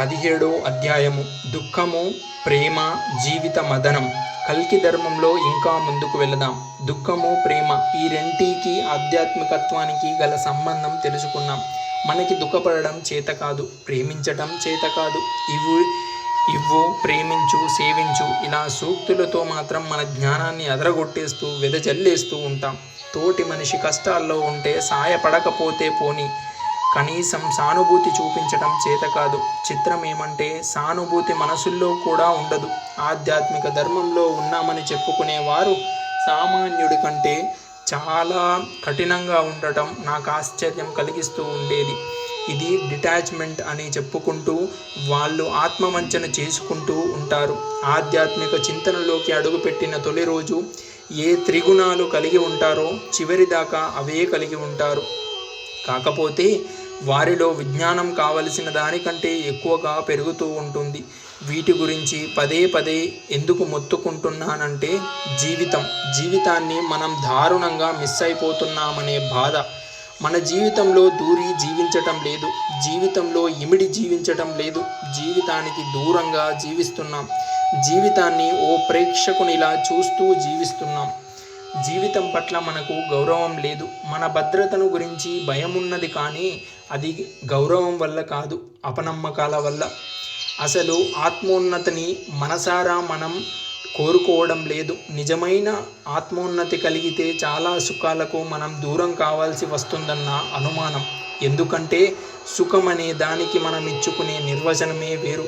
17వ అధ్యాయము దుఃఖము, ప్రేమ, జీవిత మదనం. కల్కి ధర్మంలో ఇంకా ముందుకు వెళదాం. దుఃఖము, ప్రేమ ఈ రెంటికి ఆధ్యాత్మికత్వానికి గల సంబంధం తెలుసుకున్నాం. మనకి దుఃఖపడడం చేత కాదు, ప్రేమించటం చేత కాదు. ఇవ్వు, ప్రేమించు, సేవించు ఇలా సూక్తులతో మాత్రం మన జ్ఞానాన్ని అదరగొట్టేస్తూ వెదజల్లేస్తూ ఉంటాం. తోటి మనిషి కష్టాల్లో ఉంటే సాయపడకపోతే పోని, కనీసం సానుభూతి చూపించటం చేత కాదు. చిత్రం ఏమంటే సానుభూతి మనసుల్లో కూడా ఉండదు. ఆధ్యాత్మిక ధర్మంలో ఉన్నామని చెప్పుకునేవారు సామాన్యుడి కంటే చాలా కఠినంగా ఉండటం నాకు ఆశ్చర్యం కలిగిస్తూ ఉండేది. ఇది డిటాచ్మెంట్ అని చెప్పుకుంటూ వాళ్ళు ఆత్మవంచన చేసుకుంటూ ఉంటారు. ఆధ్యాత్మిక చింతనలోకి అడుగుపెట్టిన తొలి రోజు ఏ త్రిగుణాలు కలిగి ఉంటారో చివరిదాకా అవే కలిగి ఉంటారు. కాకపోతే వారిలో విజ్ఞానం కావలసిన దానికంటే ఎక్కువగా పెరుగుతూ ఉంటుంది. వీటి గురించి పదే పదే ఎందుకు మొత్తుకుంటున్నానంటే జీవితాన్ని మనం దారుణంగా మిస్ అయిపోతున్నామనే బాధ. మన జీవితంలో దూరి జీవించటం లేదు, జీవితంలో ఇమిడి జీవించటం లేదు, జీవితానికి దూరంగా జీవిస్తున్నాం. జీవితాన్ని ఓ ప్రేక్షకునిలా చూస్తూ జీవిస్తున్నాం. జీవితం పట్ల మనకు గౌరవం లేదు. మన భద్రతను గురించి భయం ఉన్నది, కానీ అది గౌరవం వల్ల కాదు, అపనమ్మకాల వల్ల. అసలు ఆత్మోన్నతిని మనసారా మనం కోరుకోవడం లేదు. నిజమైన ఆత్మోన్నతి కలిగితే చాలా సుఖాలకు మనం దూరం కావాల్సి వస్తుందన్న అనుమానం. ఎందుకంటే సుఖం అనే దానికి మనం ఇచ్చుకునే నిర్వచనమే వేరు.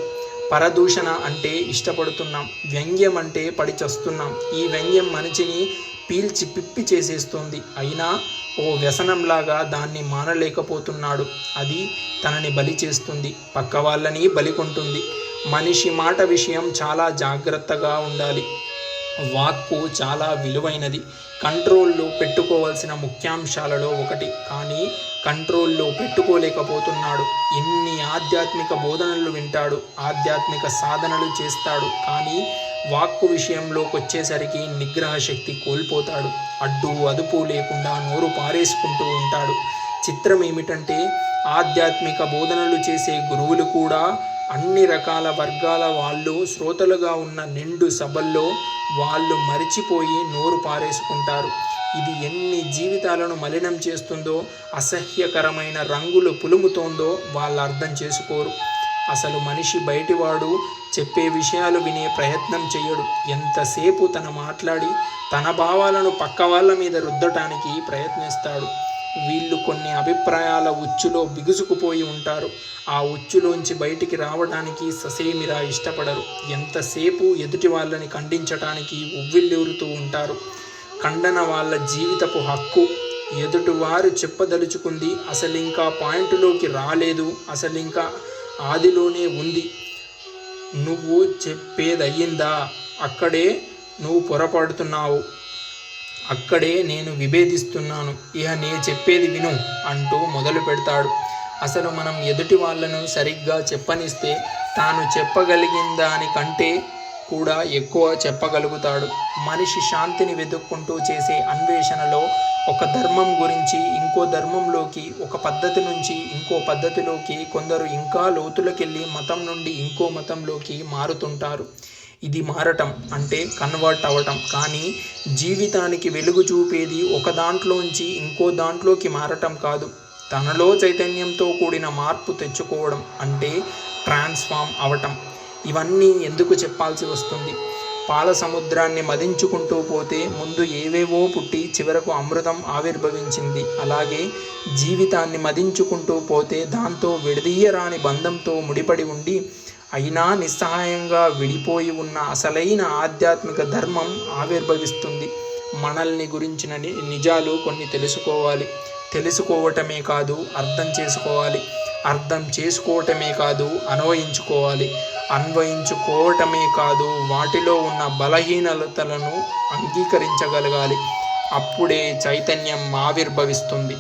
పరదూషణ అంటే ఇష్టపడుతున్నాం, వ్యంగ్యం అంటే పడి చస్తున్నాం. ఈ వ్యంగ్యం మనిషిని పీల్చి పిప్పి చేసేస్తుంది. అయినా ఓ వ్యసనంలాగా దాన్ని మానలేకపోతున్నాడు. అది తనని బలి చేస్తుంది, పక్క వాళ్ళని బలికొంటుంది. మనిషి మాట విషయం చాలా జాగ్రత్తగా ఉండాలి. వాక్కు చాలా విలువైనది, కంట్రోల్లో పెట్టుకోవాల్సిన ముఖ్యాంశాలలో ఒకటి. కానీ కంట్రోల్లో పెట్టుకోలేకపోతున్నాడు. ఎన్ని ఆధ్యాత్మిక బోధనలు వింటాడు, ఆధ్యాత్మిక సాధనలు చేస్తాడు, కానీ వాక్కు విషయంలోకి వచ్చేసరికి నిగ్రహ శక్తి కోల్పోతాడు. అడ్డు అదుపు లేకుండా నోరు పారేసుకుంటూ ఉంటాడు. చిత్రం ఏమిటంటే ఆధ్యాత్మిక బోధనలు చేసే గురువులు కూడా అన్ని రకాల వర్గాల వాళ్ళు శ్రోతలుగా ఉన్న నిండు సభల్లో వాళ్ళు మరిచిపోయి నోరు పారేసుకుంటారు. ఇది ఎన్ని జీవితాలను మలినం చేస్తుందో, అసహ్యకరమైన రంగులు పులుముతోందో వాళ్ళు అర్థం చేసుకోరు. అసలు మనిషి బయటివాడు చెప్పే విషయాలు వినే ప్రయత్నం చేయడు. ఎంతసేపు మాట్లాడి తన భావాలను పక్క వాళ్ళ మీద రుద్దటానికి ప్రయత్నిస్తాడు. వీళ్ళు కొన్ని అభిప్రాయాల ఉచ్చులో బిగుసుకుపోయి ఉంటారు. ఆ ఉచ్చులోంచి బయటికి రావడానికి ససేమిరా ఇష్టపడరు. ఎంతసేపు ఎదుటి వాళ్ళని ఖండించటానికి ఉవ్విళ్ళూరుతూ ఉంటారు. ఖండన వాళ్ళ జీవితపు హక్కు. ఎదుటివారు చెప్పదలుచుకుంది అసలింకా పాయింట్లోకి రాలేదు, అసలింకా ఆదిలోనే ఉంది. నువ్వు చెప్పేదయ్యిందా? అక్కడే నువ్వు పొరపడుతున్నావు, అక్కడే నేను విభేదిస్తున్నాను, ఇహ నే చెప్పేది విను అంటూ మొదలు పెడతాడు. అసలు మనం ఎదుటి వాళ్ళను సరిగ్గా చెప్పనిస్తే తాను చెప్పగలిగిన దానికంటే కూడా ఎక్కువ చెప్పగలుగుతాడు. మనిషి శాంతిని వెతుక్కుంటూ చేసే అన్వేషణలో ఒక ధర్మం గురించి ఇంకో ధర్మంలోకి, ఒక పద్ధతి నుంచి ఇంకో పద్ధతిలోకి, కొందరు ఇంకా లోతులకెళ్ళి మతం నుండి ఇంకో మతంలోకి మారుతుంటారు. ఇది మారటం అంటే కన్వర్ట్ అవ్వటం. కానీ జీవితానికి వెలుగు చూపేది ఒక దాంట్లోంచి ఇంకో దాంట్లోకి మారటం కాదు, తనలో చైతన్యంతో కూడిన మార్పు తెచ్చుకోవడం అంటే ట్రాన్స్ఫార్మ్ అవటం. ఇవన్నీ ఎందుకు చెప్పాల్సి వస్తుంది? పాల సముద్రాన్ని మదించుకుంటూ పోతే ముందు ఏవేవో పుట్టి చివరకు అమృతం ఆవిర్భవించింది. అలాగే జీవితాన్ని మదించుకుంటూ పోతే దాంతో విడదీయరాని బంధంతో ముడిపడి ఉండి అయినా నిస్సహాయంగా విడిపోయి ఉన్న అసలైన ఆధ్యాత్మిక ధర్మం ఆవిర్భవిస్తుంది. మనల్ని గురించిన నిజాలు కొన్ని తెలుసుకోవాలి. తెలుసుకోవటమే కాదు, అర్థం చేసుకోవాలి. అర్థం చేసుకోవటమే కాదు, అన్వయించుకోవాలి. అన్వయించుకోవటమే కాదు, వాటిలో ఉన్న బలహీనతలను అంగీకరించగలగాలి. అప్పుడే చైతన్యం ఆవిర్భవిస్తుంది.